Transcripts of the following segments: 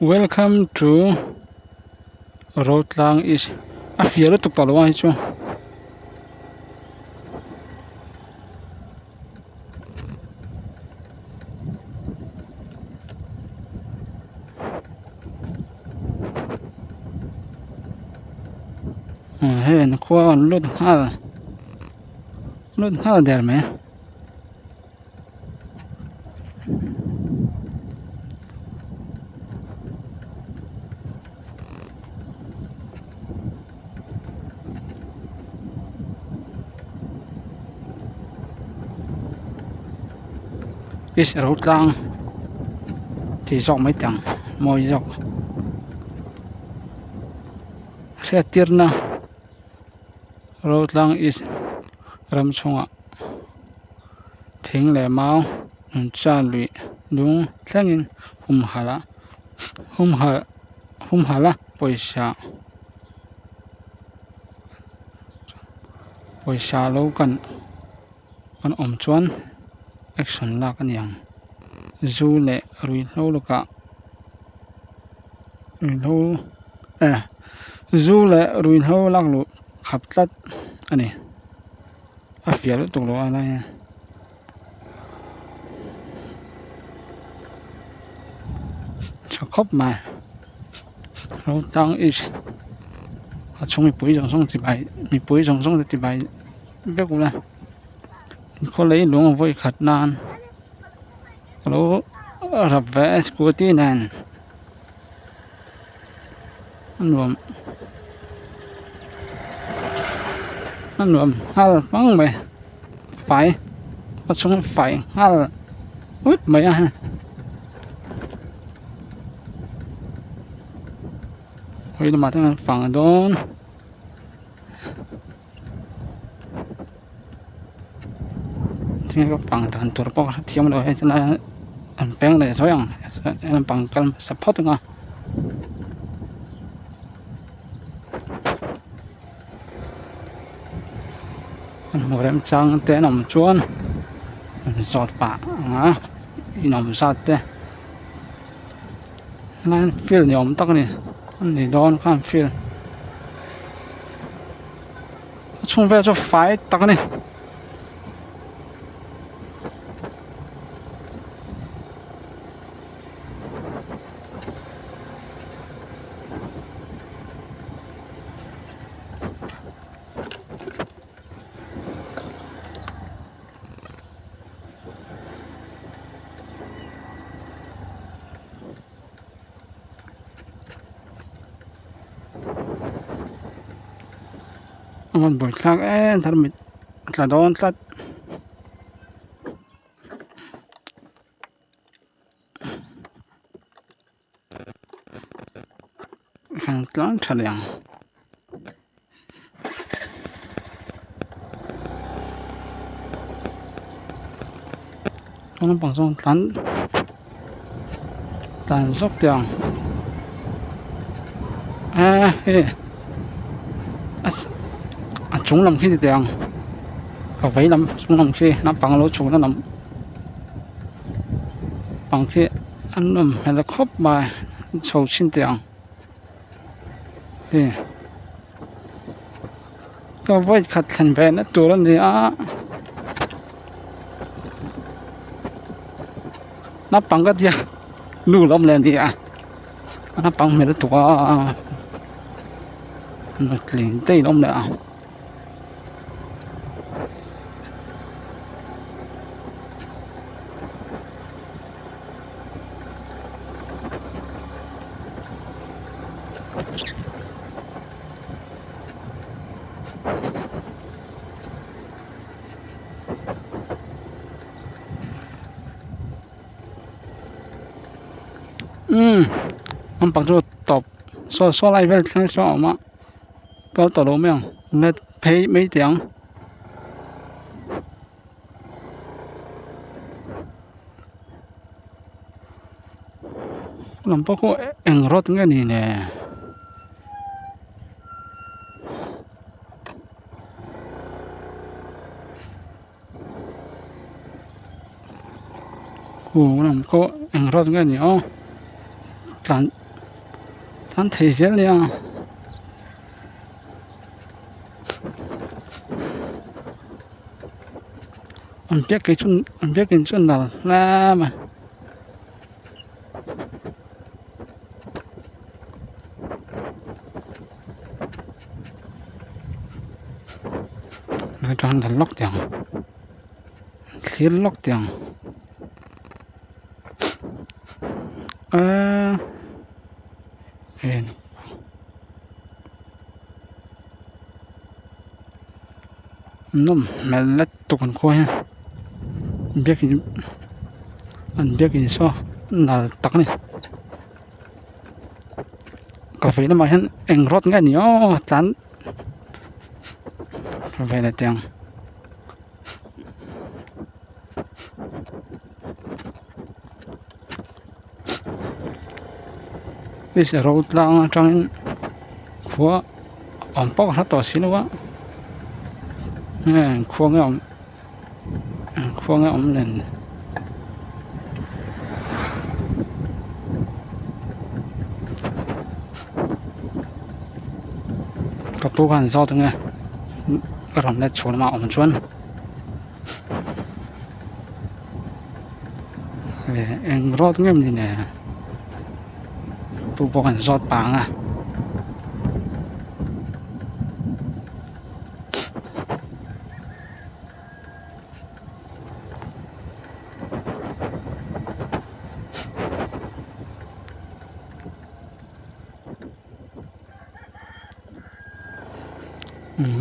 Welcome to Road Lang is a fiel tuk talwa hi chu hen kwa lut hal der me is Road Lang thì dọc mấy chẳng mồi dọc xe tiết na Road Lang is ram chunga thing le mau cha lui lung thlengin hum hala poisa lo kan om chuan action la kan yang zu le rui lo loka zu le rui lo lak lu khap tlat ani a fial tuk lo ala khop mà Road Lang is a chung mi pui jong ti bai bek ula ko lei lung voi khat nan lo rap ve scooty nan nuam hal pang me phải a chung phải hal út mày à hồi mà thằng phẳng đón thì cái phẳng thằng tuột bọc thiêm rồi cho nên anh bèn để số anh bằng cần support nga một em trang tên nằm chuôn giọt bạc ngã nằm sát thế nên feel nhóm tắc này anh đón看 feel chung về cho phải tắc nàyมันบ่อยครั้งถ้ามันตะดอนตะห่างกลางทะเลตอนนั้นปังส่งตันซอกเตียงเฮ้chúng làm khi thì tiền và vậy chúng làm khi nó bằng lỗ chúng nó làm bằng khi anh làm hay là khóc mà sầu xin tiền thì có với khát thành về nó tụi nó thì nó bằng cái gì lù lắm lên thì nó bằng mấy cái tụi nó liền tây lắm nữa ông bằng cho tập so lại với cái số mà có tàu đâu mấy nó pay mấy tiếng làm bao nhiêu anh rót cái này nè làm có anh rót cái này tàn tan thấy dễ liền anh biết cái chuyện nào là mà nói cho anh lóc tiền khiến lóc tiền hên nó mẹ lết tụt con khôi ha anh biết cái số là tắc này cà phê nó mà hắn anh rót ngay nhiều chán cà phê là tiền bây giờ rau lang trong khóa ông bóc hết tỏ xí nữa khóa nghe ông lên cặp bố gan rau từng nghe làm lại chỗ mà ông chuẩn anh rót nghe gì nè bố gan rót bảng à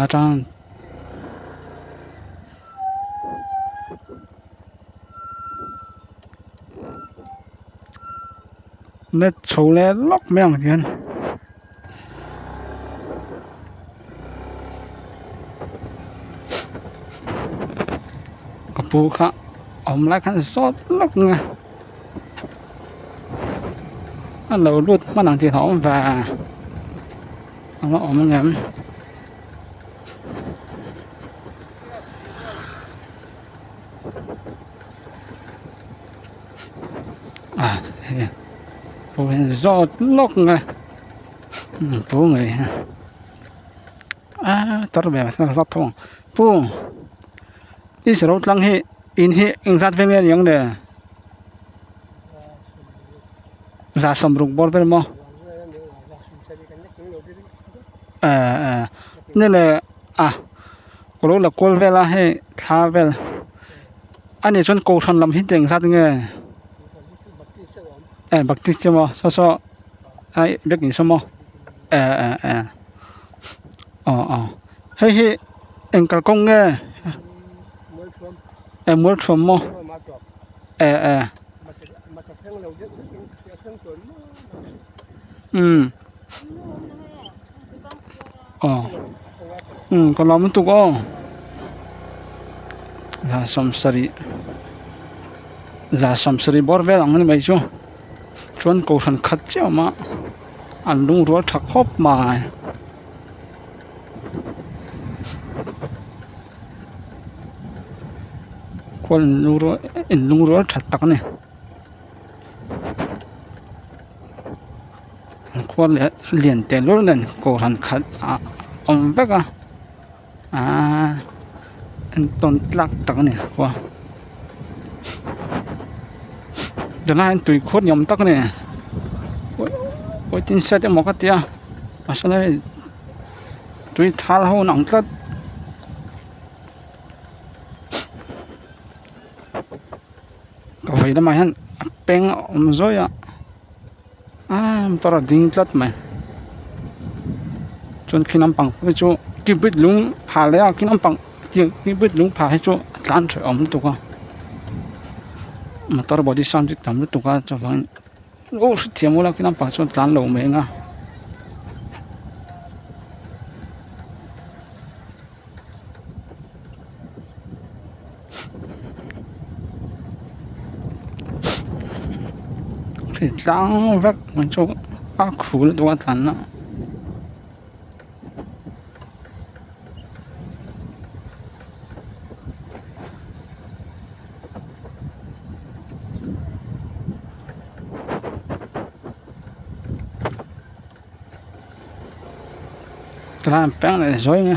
mà trong nét số lẻ lóc mèo tiền cặp bố khác ông lại khăn sót lóc nghe anh lâu lút mà nàng tiền họ và ông ngắm bố gió lóc nghe bố người tao bé mà sao thông bố ít rồi lăng hệ in hệ in sát về nghe những đề ra sầm rụng bor về mà nên là có lúc là cô về là hay tha về anh ấy chọn câu thành làm hết tiếng sát nghe bác sĩ chứ mà sao ai biết gì sao mà hay anh cả công nghe em muốn chọn mà còn làm một tục ra sắm sari bor về lòng này mấy chú chọn câu thành khát chứ mà anh lung ruột thắc hop mà con lung ruột thật tắc này con liền tiền luôn lên câu thành khát ông biết anh tôn lắc tắc này qua giờ này tụi khốt nhóm tắc này ôi tin xe cho một cái tia mà sao này tụi thà là hô nặng tất có phải là mày hắn beng rồi tao là dính tất mày chọn khi nằm bằng cái chỗ cái bít lúng phá lấy khi nằm bằng cái bít lúng phá hết chỗ lan trời ẩm tụi con mà tao bỏ đi sang thì tắm tụi con cho vắng thiệt mua là cái nằm bằng chỗ lan lầu mấy ngà thì trắng vắt mình cho các khu là tụi con nó làm bén này rồi nghe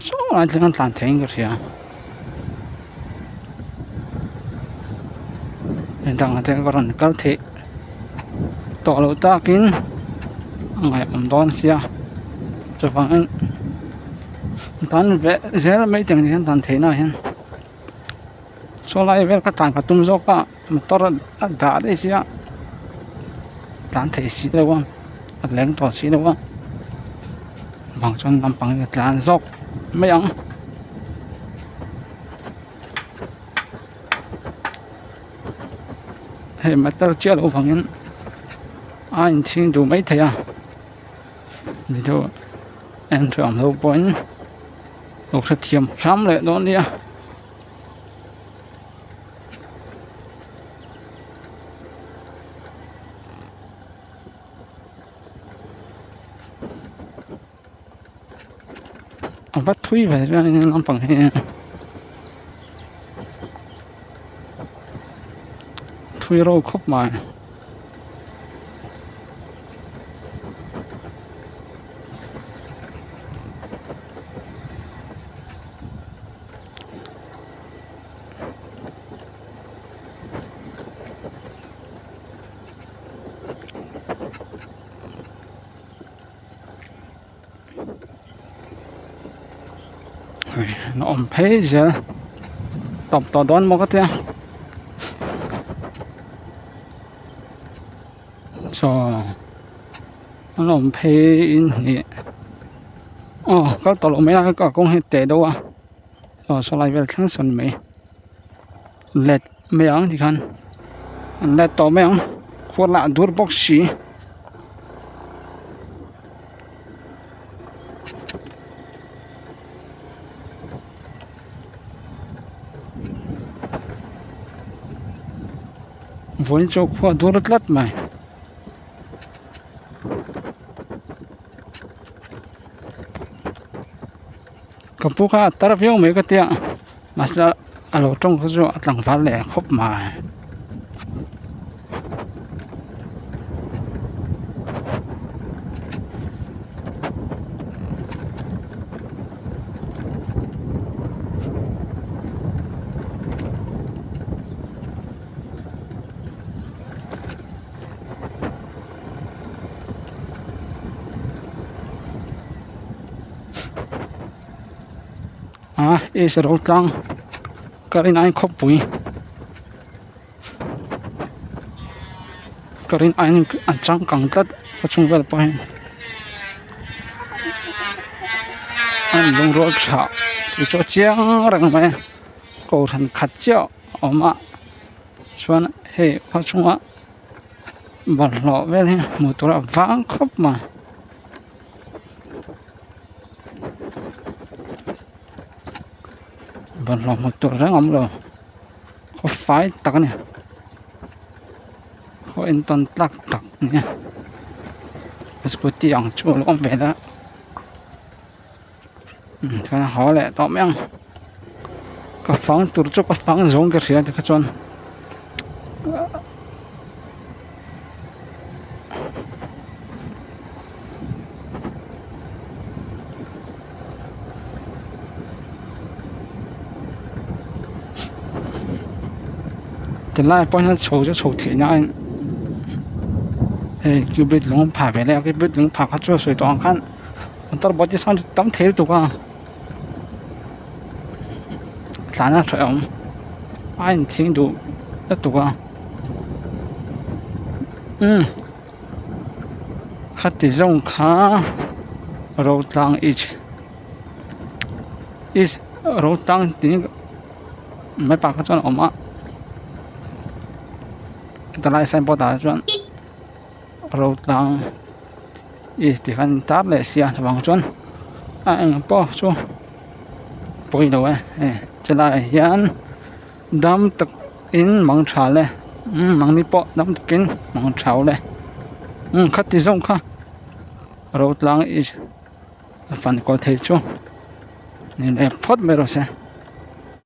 số là chỉ cần làm thành cái gì à hiện tại là cái còn cái thể tổ lô ta kín ngày đón xia cho phẳng tan về sẽ là mấy tiếng thì tan thế nào hen số lại về cái tan cái tung dốc á mà to ra đã đấy xia tan thế xí đâu á lén to xí đâu á bằng chân làm bằng cái tan dốc mấy ông hệ mà tao chưa đâu phẳng hen anh听đủ mấy thầy à thì thôi em chọn lâu bốn lục thực thiểm sắm lại đó đi à bắt thui về ra làm bằng hệ thui rô khóc mà nó ổn phê giờ tập tỏ đón một cái thế cho nó ổn phê in nhỉ có tỏ lộ mấy cái có công hệ tệ đâu à sau lại về thắng xuân mấy lẹt mấy ông thì khăn lẹt tỏ mấy ông khuôn lạ đuổi bốc xí vốn cho khoa đuổi lát mày cái bố cá taraf yêu mấy cái tiệm mà là alo trong cái chỗ lằng phá lẻ khóc mà is rau tang karin anh khóc bụi karin anh trắng cẳng tất ở trong vườn bò anh dùng ruột chảo thì cho chiang rằng mày cầu thần khát chảo mà xuân hệ phát trung á bật lọ về đi một tổ là vắng khóc mà bật lọ một tổ rất ấm rồi có phải tắc này có in toàn tắc nha cái tiếng chỗ nó về đó cái họ lại tóm em cái phẳng tụt cho cái phẳng giống cái gì thì cái chân thì lại bao nhiêu số cho số thế nhau cái bít lông phá về đây cái bít lông phá phát cho sợi toàn khăn tao bảo chứ sao tắm thế tụi con sáng ra phải không anh听đủ rất tụi con khát thì rong khá rau tăng ít rau tăng thì mấy bác cho nó mà ta lại xem bao ta chọn rau tăng ít thì khăn tát lại xia bằng chọn anh bỏ cho bồi đâu cho lại hiện đâm thực in mong chảo này mong đi bỏ đâm thực in mong chảo này khát thì rong khá rau tăng ít phần có thể cho nên em phốt mày rồi xem